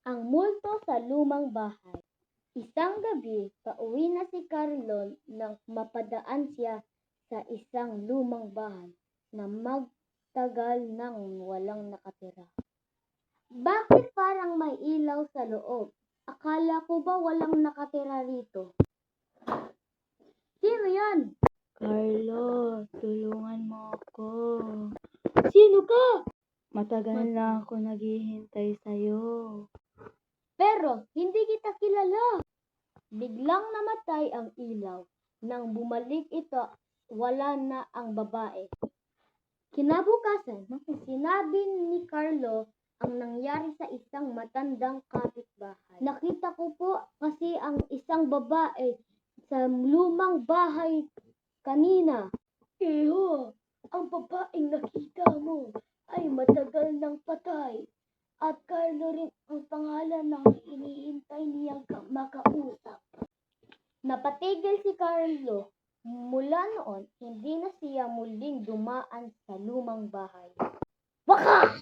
Ang multo sa lumang bahay. Isang gabi, pauwi na si Carlo nang mapadaan siya sa isang lumang bahay na magtagal nang walang nakatira. Bakit parang may ilaw sa loob? Akala ko ba walang nakatira rito? Sino yan? Carlo, tulungan mo ako. Sino ka? Matagal na ako naghihintay sa'yo. Pero hindi kita kilala. Biglang namatay ang ilaw. Nang bumalik ito, wala na ang babae. Kinabukasan, sinabi ni Carlo ang nangyari sa isang matandang kapitbahay. Nakita ko po kasi ang isang babae sa lumang bahay kanina. Iho, ang babaeng nakita mo ay matagal nang patay. At Carlo rin ang pangalan ng hinihintay niyang makausap. Napatigil si Carlo. Mula noon, hindi na siya muling dumaan sa lumang bahay. Wakas!